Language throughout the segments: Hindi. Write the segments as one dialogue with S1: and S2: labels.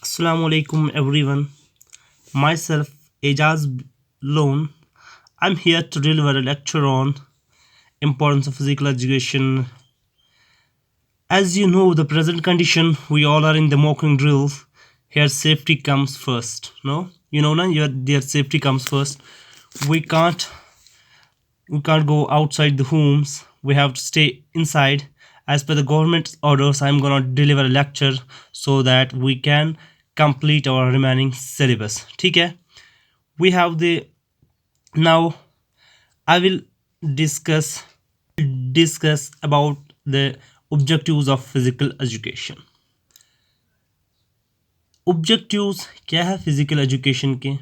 S1: Assalamu alaikum everyone. Myself Ejaz Loan. I'm here to deliver a lecture on importance of physical education. As you know, the present condition we all are in the mocking drills. Here safety comes first. No, you know, na, their safety comes first. We can't we can't go outside the homes. We have to stay inside. As per the government's orders, I'm gonna deliver a lecture so that we can complete our remaining syllabus. ठीक है? We have the now. I will discuss about the objectives of physical education. Objectives क्या है physical education के,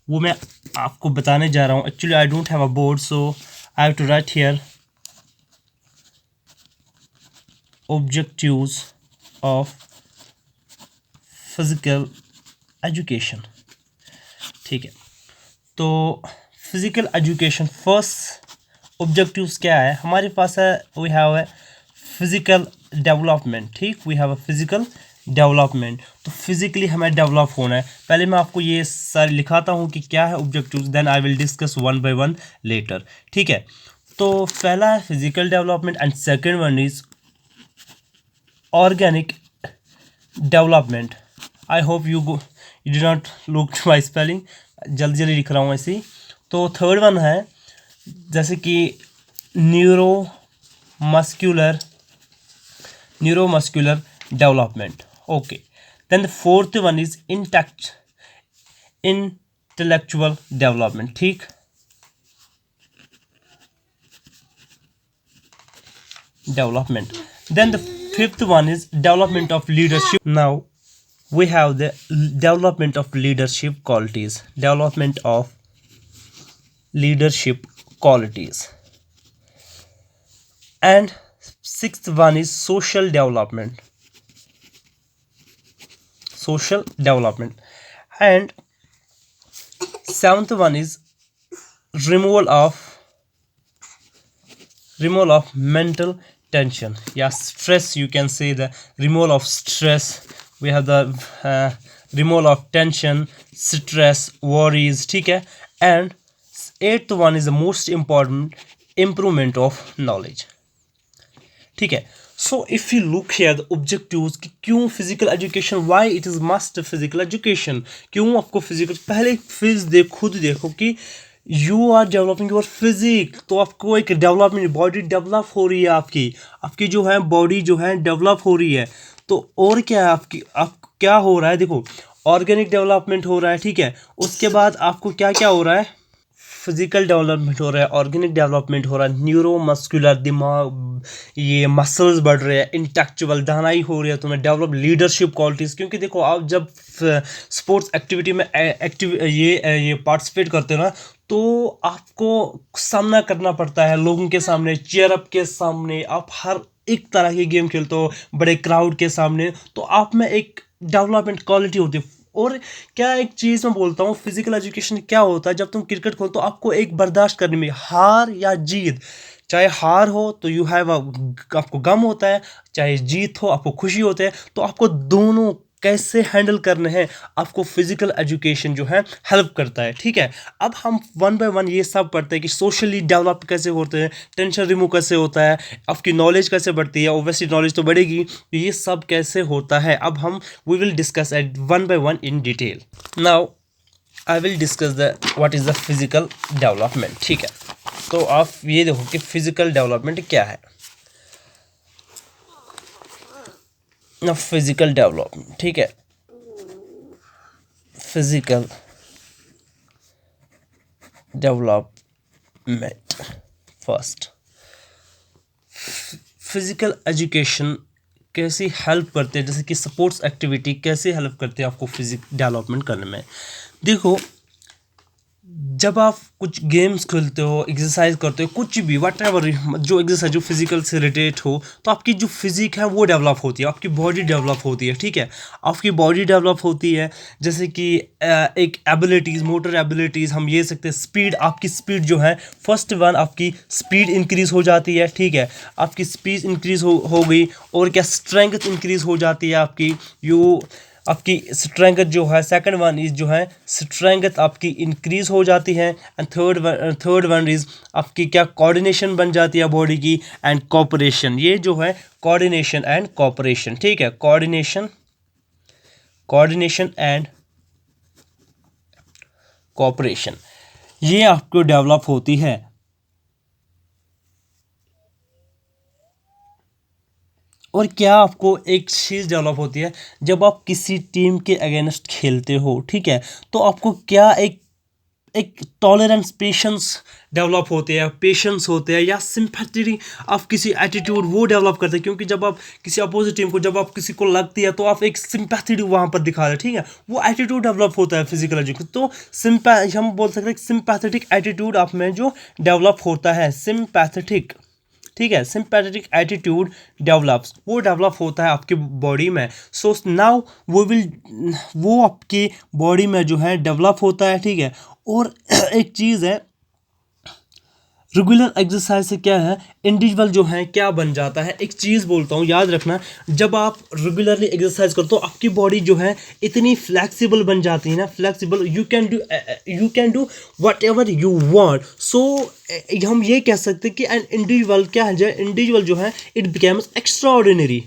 S1: वो मैं आपको बताने जा रहा हूँ. Actually I don't have a board, so I have to write here objectives of physical education. ठीक है, तो फिजिकल एजुकेशन फर्स्ट ऑब्जेक्टिव्स क्या है हमारे पास है. We have a physical development. ठीक, we have a physical development. तो फिजिकली हमें डेवलप होना है. पहले मैं आपको ये सारी लिखाता हूँ कि क्या है objectives, then I will discuss one by one letter. ठीक है, तो पहला है physical development and second one is organic development. I hope you did not look to my spelling, जल्दी जल्दी लिख रहा हूँ ऐसे. तो थर्ड वन है जैसे कि neuromuscular development. Okay, then the fourth one is intellectual development. ठीक, development. Then the fifth one is development of leadership. Now we have the development of leadership qualities. Development of leadership qualities. And sixth one is social development. And seventh one is removal of mental tension. Yeah, stress, you can say the removal of stress. We have the removal of tension, stress, worries. ठीक है, and eighth one is the most important, improvement of knowledge. ठीक है, so if you look here the objectives कि क्यों physical education, why it is must physical education, क्यों आपको physical, पहले खुद देखो कि you are developing your physique. तो आपको एक डेवलपमेंट, बॉडी डेवलप हो रही है, आपकी जो है बॉडी जो है डेवलप हो रही है. तो और क्या है आप क्या हो रहा है, देखो ऑर्गेनिक डेवलपमेंट हो रहा है. ठीक है, उसके बाद आपको क्या क्या हो रहा है, फिजिकल डेवलपमेंट हो रहा है, ऑर्गेनिक डेवलपमेंट हो रहा है, न्यूरोमस्कुलर, दिमाग, ये मसल्स बढ़ रहे हैं, इंटेलेक्चुअल दानाई हो रही है, तुम्हें डेवलप लीडरशिप क्वालिटीज़. क्योंकि देखो आप जब स्पोर्ट्स एक्टिविटी में ये पार्टिसिपेट करते हो ना, तो आपको सामना करना पड़ता है लोगों के सामने, चेयर अप के सामने, आप हर एक तरह के गेम खेलते हो बड़े क्राउड के सामने. तो आप में एक डेवलपमेंट क्वालिटी होती है. और क्या एक चीज़ मैं बोलता हूँ, फिजिकल एजुकेशन क्या होता है, जब तुम क्रिकेट खेलते हो आपको एक बर्दाश्त करने में, हार या जीत, चाहे हार हो तो यू हैव आपको गम होता है, चाहे जीत हो आपको खुशी होता है. तो आपको दोनों कैसे हैंडल करने हैं, आपको फिजिकल एजुकेशन जो है हेल्प करता है. ठीक है, अब हम वन बाय वन ये सब पढ़ते हैं कि सोशली डेवलप कैसे होते हैं, टेंशन रिमूव कैसे होता है, आपकी नॉलेज कैसे बढ़ती है, ओब्वियसली नॉलेज तो बढ़ेगी, तो ये सब कैसे होता है. अब हम we will discuss at one by one in detail. Now I will discuss the what is the physical development. ठीक है, तो आप ये देखो कि फिजिकल डेवलपमेंट क्या है. फिजिकल डेवलपमेंट, ठीक है, physical development first. Physical education कैसी हेल्प करते हैं, जैसे कि स्पोर्ट्स एक्टिविटी कैसे हेल्प करते हैं आपको फिजिक डेवलपमेंट करने में. देखो जब आप कुछ गेम्स खेलते हो, एक्सरसाइज करते हो, कुछ भी वट एवर जो एक्सरसाइज जो फिजिकल से रिलेटेड हो, तो आपकी जो फिजिक है वो डेवलप होती है, आपकी बॉडी डेवलप होती है. ठीक है, आपकी बॉडी डेवलप होती है, जैसे कि एक एबिलिटीज़, मोटर एबिलिटीज़ हम ये सकते हैं. स्पीड, आपकी स्पीड जो है फर्स्ट वन, आपकी स्पीड इंक्रीज़ हो जाती है. ठीक है, आपकी स्पीड इंक्रीज़ हो गई. और क्या, स्ट्रेंथ इंक्रीज़ हो जाती है आपकी. आपकी स्ट्रेंथ जो है, सेकंड वन इज जो है स्ट्रेंथ आपकी इंक्रीज हो जाती है, एंड थर्ड वन इज आपकी क्या कोऑर्डिनेशन बन जाती है बॉडी की, एंड कोऑपरेशन। ये जो है कोऑर्डिनेशन एंड कोऑपरेशन, ठीक है, कोऑर्डिनेशन एंड कोऑपरेशन ये आपको डेवलप होती है। और क्या आपको एक चीज़ डेवलप होती है जब आप किसी टीम के अगेंस्ट खेलते हो, ठीक है, तो आपको क्या एक एक टॉलरेंस, पेशेंस डेवलप होते हैं, पेशेंस होते हैं, या सिंपैथी आप किसी एटीट्यूड वो डेवलप करते हैं, क्योंकि जब आप किसी अपोजिट टीम को, जब आप किसी को लगती है तो आप एक सिंपैथी वहाँ पर दिखा रहे, ठीक है, वो एटीट्यूड डेवलप होता है फिजिकल एजुकेशन। तो हम बोल सकते हैं सिंपैथेटिक एटीट्यूड आप में जो डेवलप होता है, सिंपैथेटिक, ठीक है, सिंपैथेटिक एटीट्यूड डेवलप्स, वो डेवलप होता है आपकी बॉडी में। सो नाउ वो आपकी बॉडी में जो है डेवलप होता है, ठीक है। और एक चीज़ है, रेगुलर एक्सरसाइज से क्या है, इंडिविजुअल जो है क्या बन जाता है। एक चीज़ बोलता हूँ, याद रखना, जब आप रेगुलरली एक्सरसाइज करते हो आपकी बॉडी जो है इतनी फ्लेक्सिबल बन जाती है ना, flexible, you can do whatever you want. So हम ये कह सकते हैं कि एन इंडिविजुअल क्या है, इंडिविजुअल जो है इट बिकम्स एक्स्ट्राऑर्डिनरी,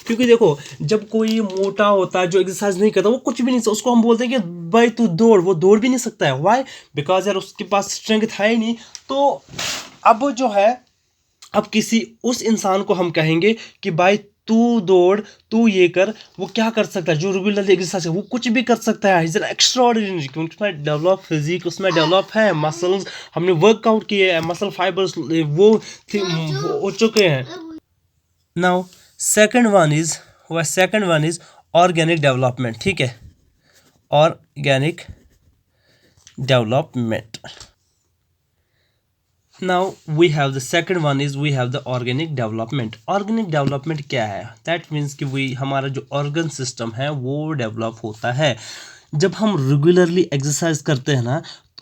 S1: क्योंकि देखो जब कोई मोटा होता है जो एक्सरसाइज नहीं करता वो कुछ भी नहीं, उसको हम बोलते हैं कि भाई तू दौड़, वो दौड़ भी नहीं सकता है। व्हाई? बिकॉज यार उसके पास स्ट्रेंथ है ही नहीं। तो अब जो है, अब किसी उस इंसान को हम कहेंगे कि भाई तू दौड़, तू ये कर, वो क्या कर सकता है, जो रेगुलरली एक्सरसाइज है वो कुछ भी कर सकता है, इज एक्स्ट्राऑर्डिनरी, क्योंकि उसमें डेवलप फिजिक, उसमें डेवलप है मसल्स, हमने वर्कआउट किए हैं, मसल फाइबर्स वो हो चुके हैं। Now second one is organic development, ठीक है, organic development। now we have the second one is we have the organic development क्या है, that means कि we हमारा जो organ system है वो डेवलप होता है जब हम रेगुलरली एक्सरसाइज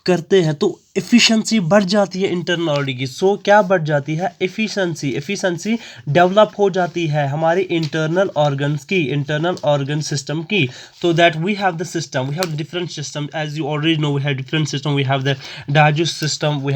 S1: करते हैं तो एफिशिएंसी बढ़ जाती है इंटरनल ऑर्गन की। सो क्या बढ़ जाती है, एफिशिएंसी डेवलप हो जाती है हमारी इंटरनल ऑर्गन्स की, इंटरनल ऑर्गन सिस्टम की। तो that we have the system, we have different system, as you already know we have different system, we have the digest system, we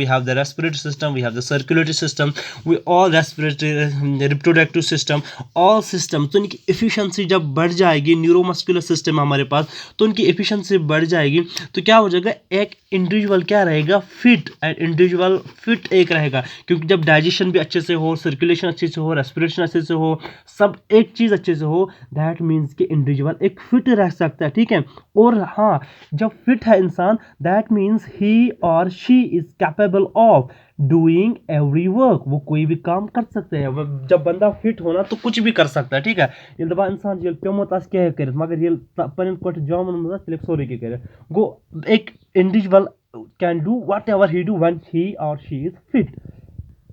S1: have the respiratory system, we have the circulatory system, we all respiratory, reproductive system, all system. तो इनकी एफिशिएंसी जब बढ़ जाएगी, न्यूरोमस्कुलर सिस्टम हमारे पास, तो इनकी एफिशिएंसी बढ़ जाएगी, तो क्या हो जाएगा, एक इंडिविजुअल क्या रहेगा, फिट, एंड इंडिविजुअल फिट एक रहेगा, क्योंकि जब डाइजेशन भी अच्छे से हो, सर्कुलेशन अच्छे से हो, रेस्पिरेशन अच्छे से हो, सब एक चीज़ अच्छे से हो, दैट मीन्स कि इंडिविजुअल एक फिट रह सकता है, ठीक है। और हाँ, जब फिट है इंसान, दैट मीन्स ही और she is capable of doing every work, वो कोई भी काम कर सकते हैं। जब बंदा फिट होना तो कुछ भी कर सकता है, ठीक है। ये दबा इंसान ये पेमोत आस क्या कर, मगर ये पन कोट जामन मजा चले सोरी के करे गो, एक individual can do what ever he do when he और शी इज फिट।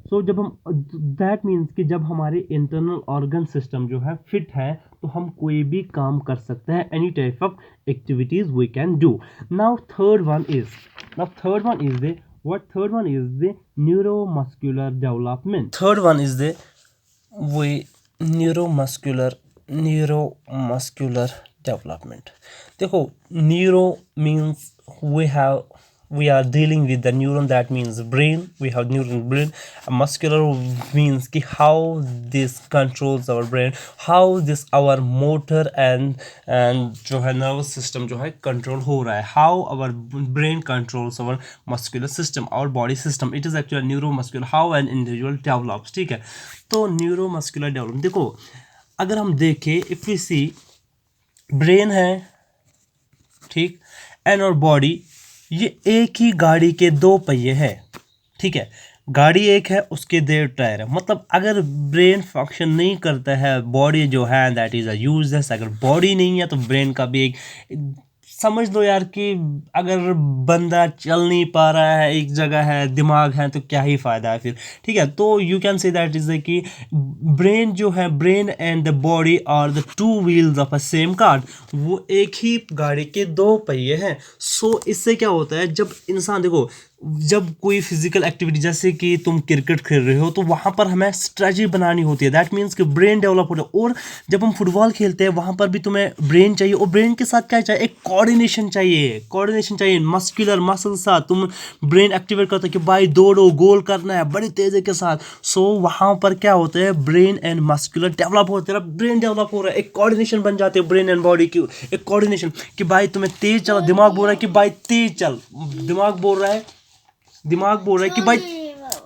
S1: सो जब हम, दैट मीन्स कि जब हमारे इंटरनल ऑर्गन सिस्टम जो है फिट है तो हम कोई भी काम कर सकते हैं, any type of activities we can do. Now third one is the what third one is the neuromuscular development। third one is the neuromuscular development। देखो neuro means we are dealing with the neuron, that means brain, we have neuron brain। muscular means कि how this controls our brain, how this our motor and जो है nervous system जो है control हो रहा है, how our brain controls our muscular system, our body system, it is actually neuromuscular, how an individual develops, ठीक है। तो neuromuscular development, देखो अगर हम देखें, if we see ब्रेन है, ठीक, एंड और बॉडी, ये एक ही गाड़ी के दो पहिए हैं, ठीक है। गाड़ी एक है, उसके 1.5 टायर है, मतलब अगर ब्रेन फंक्शन नहीं करता है, बॉडी जो है दैट इज़ अ यूजलेस। अगर बॉडी नहीं है तो ब्रेन का भी एक, समझ लो यार कि अगर बंदा चल नहीं पा रहा है, एक जगह है, दिमाग है, तो क्या ही फ़ायदा है फिर, ठीक है। तो you can say that is कि ब्रेन जो है, brain and the body are the two wheels of a same car, वो एक ही गाड़ी के दो पहिए हैं। सो इससे क्या होता है, जब इंसान, देखो जब कोई फिजिकल एक्टिविटी जैसे कि तुम क्रिकेट खेल रहे हो तो वहाँ पर हमें स्ट्रेटजी बनानी होती है, दैट मीन्स कि ब्रेन डेवलप होता है। और जब हम फुटबॉल खेलते हैं वहाँ पर भी तुम्हें ब्रेन चाहिए, और ब्रेन के साथ क्या चाहिए, एक कोऑर्डिनेशन चाहिए, कोऑर्डिनेशन चाहिए, मस्कुलर मसल साथ तुम ब्रेन एक्टिवेट करते हो कि भाई दौड़ो, गोल करना है बड़ी तेज़ी के साथ। सो वहाँ पर क्या होता है, ब्रेन एंड मस्कुलर डेवलप होता है, ब्रेन डेवलप हो रहा है, एक कोऑर्डिनेशन बन जाती है ब्रेन एंड बॉडी की, एक कोऑर्डिनेशन कि भाई तुम्हें तेज चलो, दिमाग बोल रहा है कि भाई तेज चल, दिमाग बोल रहा है, दिमाग बोल रहा है कि भाई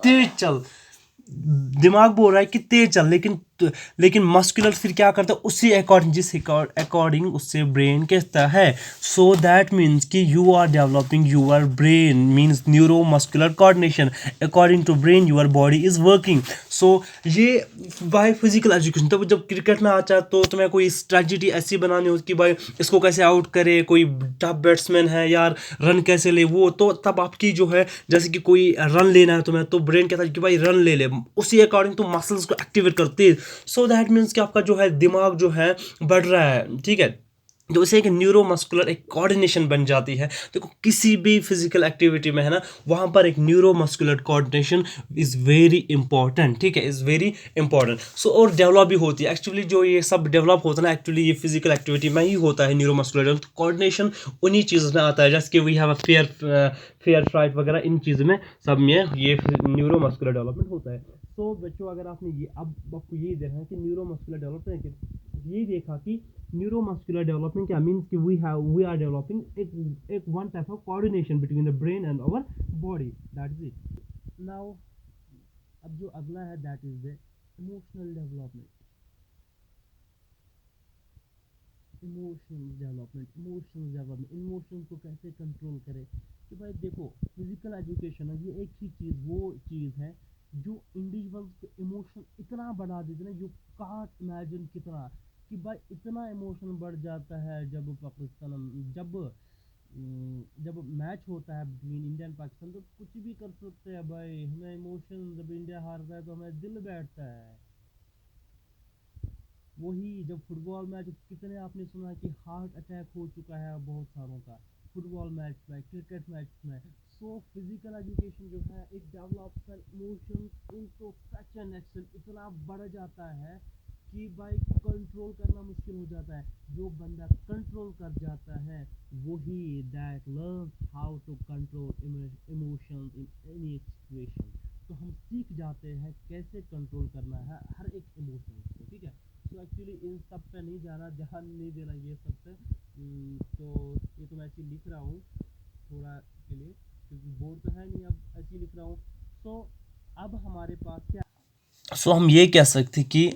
S1: तेज चल, दिमाग बोल रहा है कि तेज चल, लेकिन मस्कुलर फिर क्या करता है, उसी अकॉर्डिंग, जिस अकॉर्डिंग उससे ब्रेन कहता है। सो दैट मीन्स कि you are developing your brain, means neuromuscular coordination, according to brain your body is working. So ये बाय फिजिकल एजुकेशन। तब जब क्रिकेट में आता है तो तुम्हें कोई स्ट्रैटेजी ऐसी बनानी होती कि भाई इसको कैसे आउट करे, कोई टफ बैट्समैन है यार, रन कैसे ले, वो तो तब आपकी जो है, जैसे कि कोई रन लेना है तुम्हें तो ब्रेन कहता है कि भाई रन ले ले, उसी अकॉर्डिंग तुम मसल्स को एक्टिवेट करते। सो दैट मीन्स कि आपका जो है दिमाग जो है बढ़ रहा है, ठीक है। तो उसे एक न्यूरोमस्कुलर एक कोऑर्डिनेशन बन जाती है। देखो किसी भी फिजिकल एक्टिविटी में है ना, वहाँ पर एक neuromuscular coordination is very important, ठीक है, इज़ वेरी इंपॉर्टेंट। सो और डेवलप भी होती है एक्चुअली, जो ये सब डेवलप होता है ना एक्चुअली ये फिजिकल एक्टिविटी में ही होता है, न्यूरोमस्कुलर कोऑर्डिनेशन उन्हीं चीज़ में आता है, जैसे कि we have a fair flight वगैरह, इन चीज़ में सब में ये न्यूरोमस्कुलर डेवलपमेंट होता है। तो बच्चों अगर आपने ये अब आपको ये देखा है कि न्यूरोमस्कुलर डेवलपमेंट, ये देखा कि न्यूरोमस्कुलर डेवलपमेंट क्या मीन्स कि वी आर डेवलपिंग एक one type of coordination between the brain and our body, that is it. Now अब जो अगला है that is the emotional development. Emotions को कैसे कंट्रोल करें, कि भाई देखो फिजिकल एजुकेशन है ये एक ही चीज़, वो चीज़ है जो इंडिविजुअल्स के इमोशन इतना बढ़ा देते ना, यू कांट इमेजिन कितना, कि भाई इतना इमोशन बढ़ जाता है जब पाकिस्तान, जब मैच होता है बिटवीन इंडिया एंड पाकिस्तान, तो कुछ भी कर सकते हैं भाई, हमें इमोशन, जब इंडिया हारता है तो हमें दिल बैठता है। वही जब फुटबॉल मैच, कितने आपने सुना कि हार्ट अटैक हो चुका है बहुत सारों का फुटबॉल मैच में, क्रिकेट मैच में। सो फिजिकल एजुकेशन जो है एक डेवलप्स इमोशंस इनको सच एन एक्सटेंट इतना बढ़ जाता है कि भाई कंट्रोल करना मुश्किल हो जाता है। जो बंदा कंट्रोल कर जाता है वही that learns how to control emotions in any situation. तो हम सीख जाते हैं कैसे कंट्रोल करना है हर एक इमोशंस को, ठीक है। तो एक्चुअली इन सब पे नहीं जाना, ध्यान नहीं देना ये सब पे। तो ये तो मैं ऐसे लिख रहा हूँ थोड़ा के लिए, क्योंकि बोर्ड तो है नहीं, अब ऐसे लिख रहा हूँ। तो अब हमारे पास क्या, सो हम ये कह सकते कि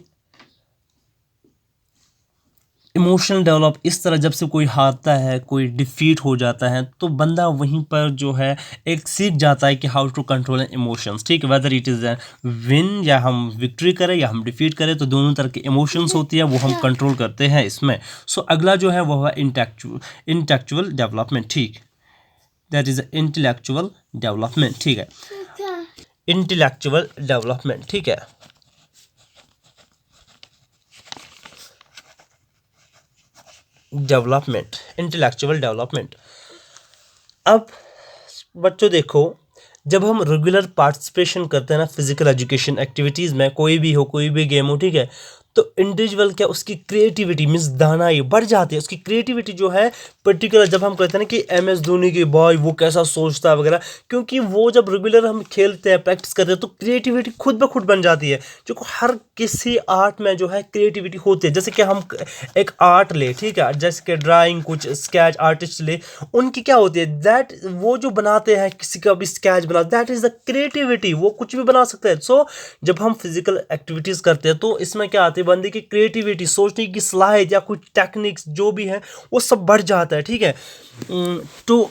S1: इमोशनल डेवलप इस तरह, जब से कोई हारता है, कोई डिफीट हो जाता है, तो बंदा वहीं पर जो है एक सीख जाता है कि हाउ टू कंट्रोल इमोशंस, ठीक है। वेदर इट इज़ विन, या हम विक्ट्री करें या हम डिफीट करें, तो दोनों तरह की इमोशंस होती है, वो हम कंट्रोल करते हैं इसमें। सो अगला जो है वो है इंटेलेक्चुअल डेवलपमेंट, ठीक, दैट इज़ इंटेलेक्चुअल डेवलपमेंट, ठीक है, इंटेलेक्चुअल डेवलपमेंट, ठीक है। Development, intellectual development. अब बच्चों देखो, जब हम रेगुलर पार्टिसिपेशन करते हैं ना फिजिकल एजुकेशन एक्टिविटीज़ में, कोई भी हो, कोई भी गेम हो, ठीक है, तो इंडिविजुअल क्या उसकी क्रिएटिविटी मीन्स दानाई बढ़ जाती है, उसकी क्रिएटिविटी जो है पर्टिकुलर, जब हम कहते हैं ना कि MS धोनी के बॉय वो कैसा सोचता है वगैरह, क्योंकि वो जब रेगुलर हम खेलते हैं, प्रैक्टिस करते हैं, तो क्रिएटिविटी खुद ब खुद बन जाती है। जो हर किसी आर्ट में जो है क्रिएटिविटी होती है, जैसे कि हम एक आर्ट ले, ठीक है, जैसे कि ड्राइंग, कुछ स्केच आर्टिस्ट ले, उनकी क्या होती है दैट वो जो बनाते हैं, किसी का भी स्केच बना, दैट इज़ द क्रिएटिविटी, वो कुछ भी बना सकते हैं। सो जब हम फिजिकल एक्टिविटीज़ करते हैं तो इसमें क्या आती है, बंदे की क्रिएटिविटी, सोचने की सलाहियत या कुछ टेक्निक्स जो भी है वो सब बढ़ जाता है, ठीक है। तो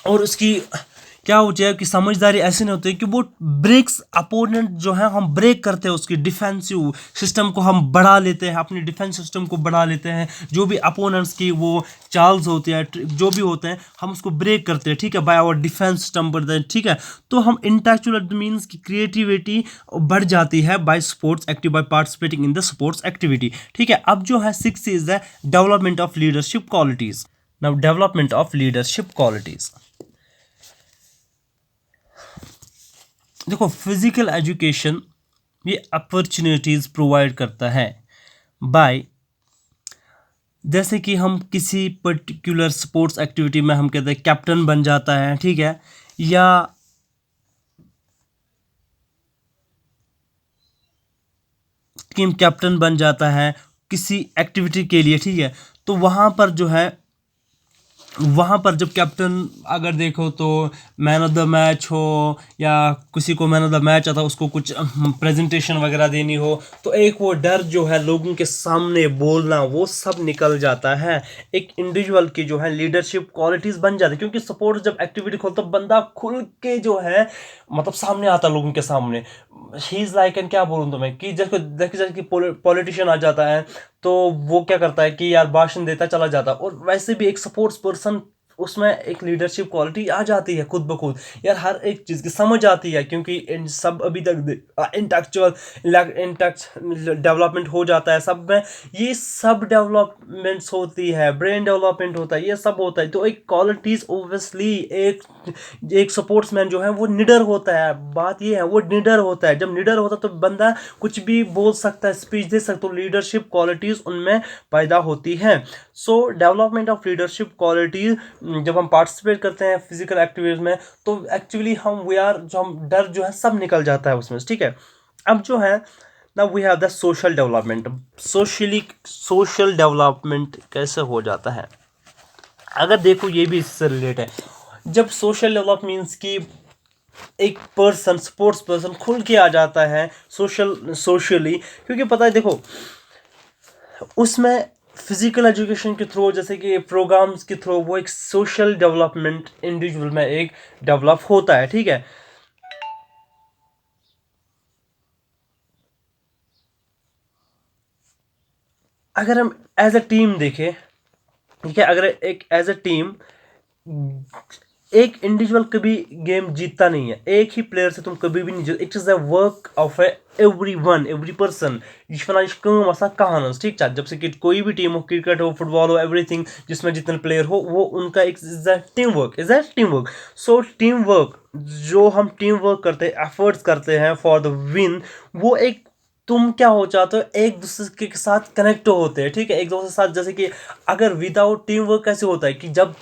S1: और उसकी क्या होता है कि समझदारी ऐसे नहीं होती है कि वो ब्रेक्स अपोनेंट जो है हम ब्रेक करते हैं, उसकी डिफेंसिव सिस्टम को हम बढ़ा लेते हैं, अपनी डिफेंस सिस्टम को बढ़ा लेते हैं, जो भी अपोनेंट्स की वो चार्ल्स होते हैं, जो भी होते हैं, हम उसको ब्रेक करते हैं, ठीक है, बाय आवर डिफेंस सिस्टम बढ़ते हैं, ठीक है। तो हम इंटेलेक्चुअल मीन्स की क्रिएटिविटी बढ़ जाती है by sports active, by participating in the sports activity, ठीक है। अब जो है 6 is the development of leadership qualities. Now development of leadership qualities, देखो फिजिकल एजुकेशन ये अपॉर्चुनिटीज़ प्रोवाइड करता है बाय, जैसे कि हम किसी पर्टिकुलर स्पोर्ट्स एक्टिविटी में हम कहते हैं कैप्टन बन जाता है, ठीक है, या टीम कैप्टन बन जाता है किसी एक्टिविटी के लिए, ठीक है। तो वहाँ पर जो है, वहाँ पर जब कैप्टन अगर देखो तो मैन ऑफ द मैच हो या किसी को मैन ऑफ द मैच आता उसको कुछ प्रेजेंटेशन वगैरह देनी हो, तो एक वो डर जो है लोगों के सामने बोलना वो सब निकल जाता है। एक इंडिविजुअल की जो है लीडरशिप क्वालिटीज़ बन जाती है, क्योंकि सपोर्ट जब एक्टिविटी खोलता बंदा खुल के जो है मतलब सामने आता लोगों के सामने। ही इज़ लाइक एंड क्या बोलूँ तुम्हें कि जैसे कि पॉलिटिशियन आ जाता है तो वो क्या करता है कि यार भाषण देता चला जाता, और वैसे भी एक सपोर्ट्स पर्सन उसमें एक लीडरशिप क्वालिटी आ जाती है खुद ब खुद। यार हर एक चीज़ की समझ आती है, क्योंकि इन सब अभी तक इंटेलेक्चुअल डेवलपमेंट हो जाता है सब में, ये सब डेवलपमेंट्स होती है, ब्रेन डेवलपमेंट होता है, ये सब होता है। तो एक क्वालिटीज़ ओब्वियसली एक एक स्पोर्ट्समैन जो है वो निडर होता है, बात ये है वो निडर होता है। जब निडर होता है तो बंदा कुछ भी बोल सकता है, स्पीच दे सकता है, तो लीडरशिप क्वालिटीज़ उनमें पैदा होती हैं। सो डेवलपमेंट ऑफ लीडरशिप क्वालिटीज जब हम पार्टिसिपेट करते हैं फिजिकल एक्टिविटीज में, तो एक्चुअली हम वी आर जो हम डर जो है सब निकल जाता है उसमें, ठीक है। अब जो है ना we have the social development. Social development कैसे हो जाता है, अगर देखो ये भी इससे रिलेट है। जब सोशल डेवलप मीन्स कि एक पर्सन स्पोर्ट्स पर्सन खुल के आ जाता है सोशली, क्योंकि पता है देखो उसमें फिजिकल एजुकेशन के थ्रू जैसे कि प्रोग्राम्स के थ्रू वो एक सोशल डेवलपमेंट इंडिविजुअल में एक डेवलप होता है, ठीक है। अगर हम एज अ टीम देखें, ठीक है, अगर एक एज अ टीम एक इंडिविजुअल कभी गेम जीतता नहीं है, एक ही प्लेयर से तुम कभी भी नहीं जीत। It is the work of every one every person. यह काम आसान कहान, ठीक है। जब से कि कोई भी टीम हो, क्रिकेट हो, फुटबॉल हो, एवरीथिंग जिसमें जितने प्लेयर हो वो उनका एक is a team work. So team work जो हम टीम वर्क करते हैं, एफर्ट्स करते हैं फॉर द विन, वो एक तुम क्या हो चाहते हो एक दूसरे के साथ कनेक्ट होते हैं, ठीक है, एक दूसरे के साथ। जैसे कि अगर विदाउट टीम वर्क कैसे होता है कि जब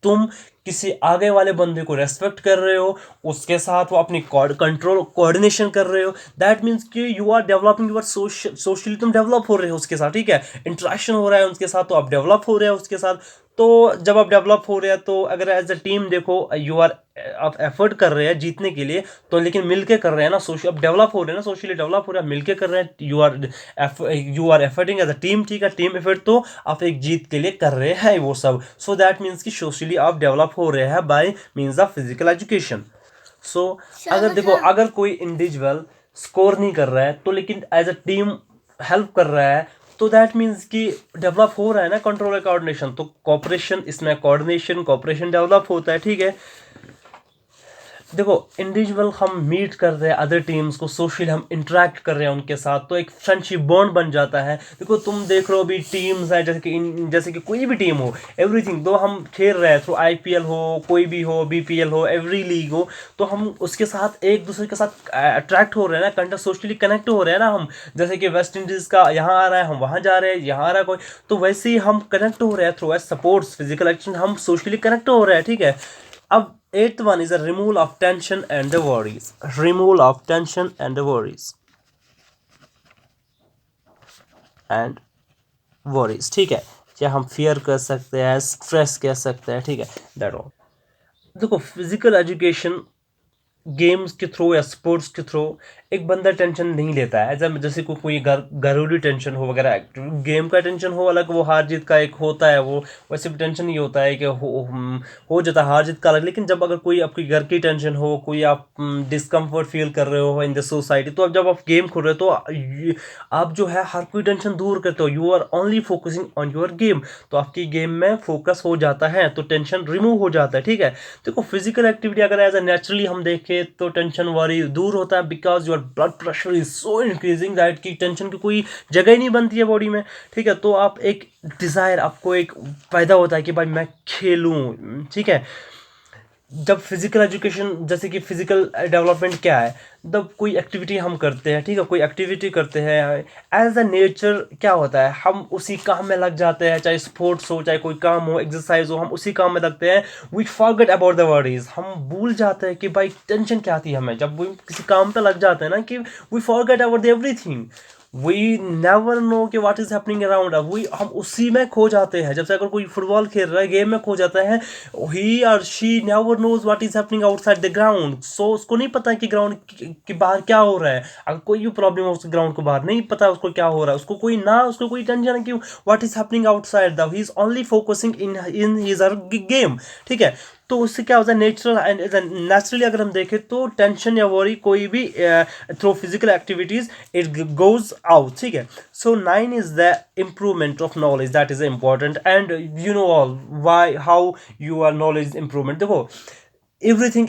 S1: तुम किसी आगे वाले बंदे को रेस्पेक्ट कर रहे हो, उसके साथ वो अपनी कंट्रोल कोऑर्डिनेशन कर रहे हो, दैट मीन्स कि you are developing your socially, तुम डेवलप हो रहे हो उसके साथ, ठीक है। इंटरेक्शन हो रहा है उसके साथ तो आप डेवलप हो रहे हो उसके साथ। तो जब आप डेवलप हो रहे हैं तो अगर एज अ टीम देखो यू आर आप एफर्ट कर रहे हैं जीतने के लिए, तो लेकिन मिलके कर रहे हैं ना, सोशल अब डेवलप हो रहे हैं ना, सोशली डेवलप हो रहे हैं, मिलके कर रहे हैं, you are efforting as a team, ठीक है। टीम एफर्ट तो आप एक जीत के लिए कर रहे हैं वो सब। सो दैट मीन्स कि सोशली आप डेवलप हो रहे हैं by means of physical education. So अगर देखो अगर कोई इंडिविजुअल स्कोर नहीं कर रहा है तो लेकिन एज अ टीम हेल्प कर रहा है, तो दैट मीन्स कि डेवलप हो रहा है ना कंट्रोल कोऑर्डिनेशन। तो कॉपरेशन इसमें कोऑर्डिनेशन कॉपरेशन डेवलप होता है, ठीक है। देखो इंडिविजुअल हम मीट कर रहे हैं अदर टीम्स को, सोशल हम इंटरेक्ट कर रहे हैं उनके साथ, तो एक फ्रेंडशिप बॉन्ड बन जाता है। देखो तुम देख रहे हो अभी टीम्स है जैसे कि कोई भी टीम हो, एवरीथिंग तो हम खेल रहे हैं थ्रू आईपीएल हो, कोई भी हो, बीपीएल हो, एवरी लीग हो, तो हम उसके साथ एक दूसरे के साथ अट्रैक्ट हो रहे हैं ना, कंटेक्ट सोशली कनेक्ट हो रहे हैं ना हम। जैसे कि वेस्ट इंडीज़ का यहाँ आ रहा है हम वहाँ जा रहे हैं, यहाँ आ रहा है कोई, तो वैसे ही हम कनेक्ट हो रहे हैं थ्रू सपोर्ट्स फिजिकल एक्शन, हम सोशली कनेक्ट हो रहे हैं, ठीक है। अब eighth one is a removal of tension and the worries. Removal of tension and the worries and worries, ठीक है, या हम फियर कर सकते हैं, स्ट्रेस कह सकते हैं, ठीक है, दैट ऑल। देखो फिजिकल एजुकेशन गेम्स के थ्रू या स्पोर्ट्स के थ्रू एक बंदा टेंशन नहीं लेता है, ऐसा जैसे कोई घरेलू टेंशन हो वगैरह। गेम का टेंशन हो अलग, वो हार जीत का एक होता है, वो वैसे भी टेंशन ही होता है कि हो जाता है हार जीत का अलग। लेकिन जब अगर कोई आपकी घर की टेंशन हो, कोई आप डिस्कम्फर्ट फील कर रहे हो इन द सोसाइटी, तो अब जब आप गेम खेल रहे हो तो आप जो है हर कोई टेंशन दूर करते हो, you are only focusing on your game, तो आपकी गेम में फोकस हो जाता है, तो टेंशन रिमूव हो जाता है, ठीक है। देखो फिजिकल एक्टिविटी अगर एज ए नेचुरली हम देखें तो टेंशन वरी दूर होता है, because your blood pressure is so increasing that कि टेंशन की कोई जगह ही नहीं बनती है बॉडी में, ठीक है। तो आप एक डिज़ायर आपको एक पैदा होता है कि भाई मैं खेलूँ, ठीक है। जब फिजिकल एजुकेशन, जैसे कि फिजिकल डेवलपमेंट क्या है, जब कोई एक्टिविटी हम करते हैं, ठीक है, कोई एक्टिविटी करते हैं एज अ नेचर, क्या होता है, हम उसी काम में लग जाते हैं, चाहे स्पोर्ट्स हो, चाहे कोई काम हो, एक्सरसाइज हो, हम उसी काम में लगते हैं। We forget about the worries, हम भूल जाते हैं कि भाई टेंशन क्या थी हमें, जब वो किसी काम पे लग जाते हैं ना, कि we forget about everything, we never know कि what is happening around, we हम उसी में खो जाते हैं। जब से अगर कोई फुटबॉल खेल रहा है, गेम में खो जाता है, ही और she never knows what is happening outside the ground, so उसको नहीं पता कि ग्राउंड के बाहर क्या हो रहा है। अगर कोई भी प्रॉब्लम है उस ग्राउंड के बाहर, नहीं पता उसको क्या हो रहा है, उसको कोई टेंशन है कि what is happening outside, the he is only focusing in his game, ठीक है। तो उससे क्या होता है, नेचुरल एंड नेचुरली अगर हम देखें तो टेंशन या वरी कोई भी through physical activities it goes out, ठीक है। So 9 is the improvement of knowledge, that is important, and you know all why how you are knowledge improvement. देखो एवरीथिंग,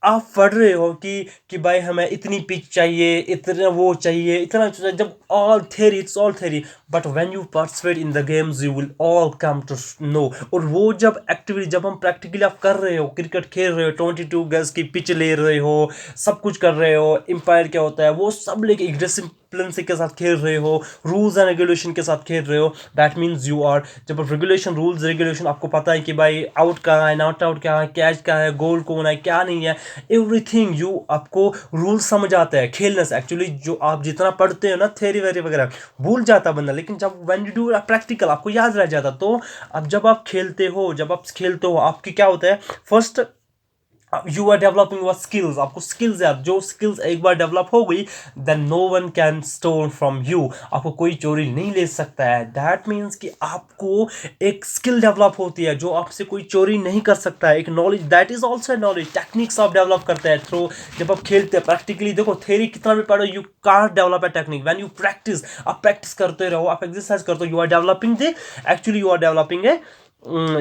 S1: आप पढ़ रहे हो कि भाई हमें इतनी पिच चाहिए, इतना वो चाहिए, इतना चाहिए, जब all theory, it's all theory, but when you participate in the games you will all come to know. और वो जब एक्टिविटी, जब हम प्रैक्टिकली आप कर रहे हो, क्रिकेट खेल रहे हो, 22 गज की पिच ले रहे हो, सब कुछ कर रहे हो, एम्पायर क्या होता है वो सब लेके एक डिसिप्लिन के साथ खेल रहे हो, रूल्स एंड रेगुलेशन के साथ खेल रहे हो, दैट मीन्स यू आर, जब रेगुलेशन, रूल्स रेगुलेशन आपको पता है कि भाई आउट कहाँ है, नॉट आउट क्या है, कैच क्या है, गोल कौन है, क्या नहीं है, एवरीथिंग यू, आपको रूल समझ आता है खेलने से। एक्चुअली जो आप जितना पढ़ते हो ना, थ्योरी वेरी वगैरह भूल जाता बंदा, लेकिन जब व्हेन यू डू प्रैक्टिकल आपको याद रह जाता। तो अब जब आप खेलते हो आपकी क्या होता है, first you are developing your skills, आपको स्किल्स है, जो स्किल्स एक बार डेवलप हो गई then no one can stole from you, आपको कोई चोरी नहीं ले सकता है। दैट मीन्स कि आपको एक स्किल डेवलप होती है जो आपसे कोई चोरी नहीं कर सकता है, एक knowledge, that is also knowledge, techniques आप डेवलप करते हैं थ्रू, जब आप खेलते हैं प्रैक्टिकली। देखो थेरी कितना भी पढ़ो, you can't develop a technique when you practice, आप प्रैक्टिस करते रहो, आप एक्सरसाइज करते हो, you are developing the, actually you are developing a,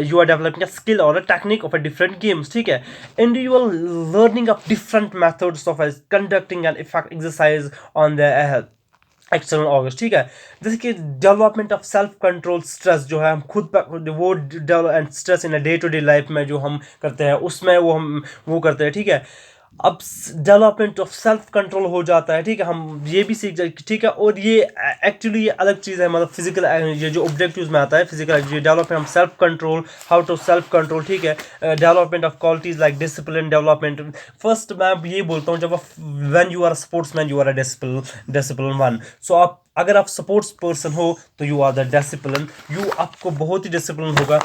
S1: you are developing a skill or a technique of a different games, ठीक है। and you are learning of different methods of conducting an effect exercise on the external organs, ठीक है। जैसे कि development of self control, stress जो है हम खुद पर वो and stress in day to day life में जो हम करते हैं उसमें वो करते हैं, ठीक है। अब डेवलपमेंट ऑफ सेल्फ कंट्रोल हो जाता है, ठीक है, हम ये भी सीख जाए, ठीक है। और ये एक्चुअली ये अलग चीज़ है, मतलब फिजिकल, ये जो ऑब्जेक्टिव्स में आता है फिजिकल, ये development of self control, how to self control, ठीक है। Development of qualities like discipline development, first मैं ये बोलता हूँ, जब when you are sportsman you are a discipline one, so आप अगर आप स्पोर्ट्स पर्सन हो तो you are the discipline, you आपको बहुत ही डिसिप्लिन होगा,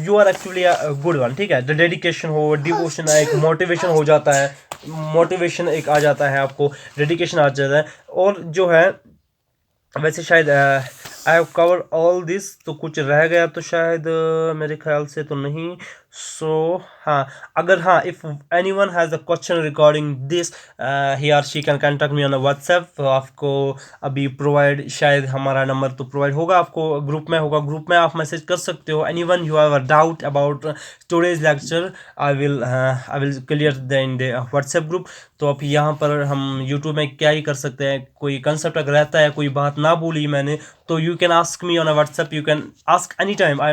S1: you are actually good one, ठीक है। द डेडिकेशन हो, डिवोशन है, एक मोटिवेशन हो जाता है, मोटिवेशन एक आ जाता है, आपको डेडिकेशन आ जाता है। और जो है वैसे शायद I have cover all this, तो कुछ रह गया तो शायद मेरे ख्याल से तो नहीं। सो हाँ, अगर हाँ, if anyone has a question regarding this he or she can contact me on WhatsApp, तो आपको अभी प्रोवाइड, शायद हमारा नंबर तो प्रोवाइड होगा आपको, ग्रुप में होगा, ग्रुप में आप मैसेज कर सकते हो। Any one you have a doubt about today's lecture, I will clear the in the WhatsApp group. तो अब यहाँ पर हम यूट्यूब में क्या ही कर सकते हैं, कोई कंसेप्ट अगर रहता है, कोई बात ना बोली मैंने, तो you can ask me on a WhatsApp, you can ask any time, I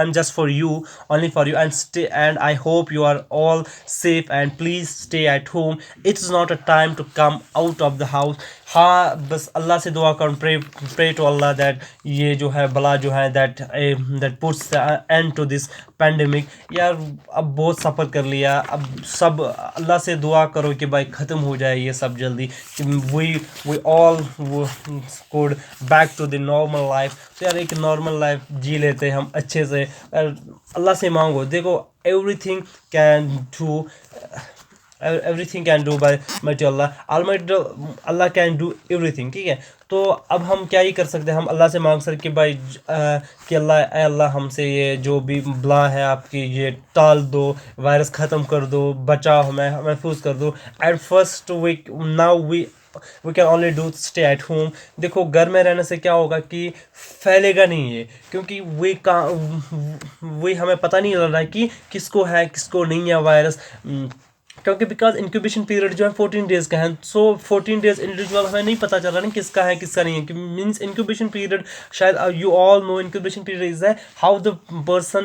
S1: am just for you, only for you, and stay, and I hope you are all safe and please stay at home, it's not a time to come out of the house। हाँ बस अल्लाह से दुआ करो, pray to Allah that ये जो है बला जो है that puts the end to this pandemic। यार अब बहुत सफ़र कर लिया, अब सब अल्लाह से दुआ करो कि भाई ख़त्म हो जाए ये सब जल्दी, कि we all could back to the normal life। तो यार एक नॉर्मल लाइफ जी लेते हम अच्छे से, अल्लाह से मांगो। देखो everything can do by mighty Allah, Allah can do everything, ठीक है। तो अब हम क्या ही कर सकते हैं, हम अल्लाह से मांग सकते कि भाई कि अल्लाह हमसे ये जो भी बला है आपकी ये टाल दो, वायरस ख़त्म कर दो, बचाओ हमें, महफूज कर दो। At first we can only do stay at home. देखो घर में रहने से क्या होगा कि फैलेगा नहीं है, क्योंकि वही हमें पता नहीं लग रहा है कि किसको है किसको नहीं है वायरस। क्योंकि बिकॉज इंक्यूबेशन पीरियड जो है 14 डेज का है, सो 14 डेज इंडिविजुअल हमें नहीं पता चल रहा है किसका है किसका नहीं है, मीन्स इंक्यूबेशन पीरियड शायद you all know incubation period is how the person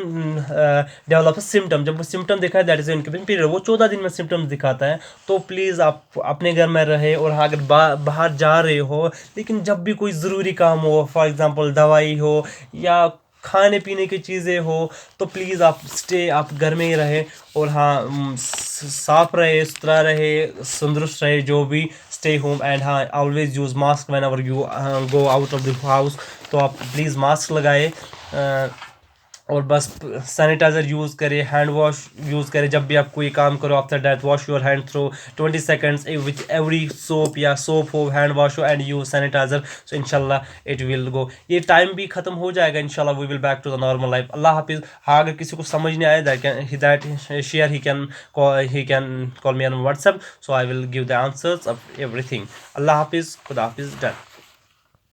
S1: develop symptom, जब वो सिम्टम दिखाए दैट इज इंक्यूबेशन पीरियड, वो 14 दिन में सिम्टम्स दिखाता है। तो प्लीज़ आप अपने घर में रहे, और हाँ अगर बाहर जा रहे हो, लेकिन जब भी कोई ज़रूरी काम हो, फॉर एग्जांपल दवाई हो या खाने पीने की चीज़ें हो, तो प्लीज़ आप घर में ही रहे, और हाँ साफ रहे, सुथरा रहे, तंदुरुस्त रहे जो भी, स्टे होम, एंड हाँ always use mask when ever you go out of the house. तो आप प्लीज़ मास्क लगाए, और बस सैनिटाइज़र यूज़ करें, हैंड वॉश यूज़ करें जब भी आप कोई काम करो। After that wash your hand through 20 seconds which every soap, या सोप हो, हैंड वॉश हो, एंड यूज सैनिटाइज़र। सो इंशाल्लाह इट विल गो, ये टाइम भी ख़त्म हो जाएगा इंशाल्लाह, we will back to the normal life. अल्लाह हाफिज़। हाँ अगर किसी को समझ नहीं आया that share he can call me on WhatsApp, so I will give the answers of everything. अल्लाह हाफिज़, खुदा हाफिज़, डन।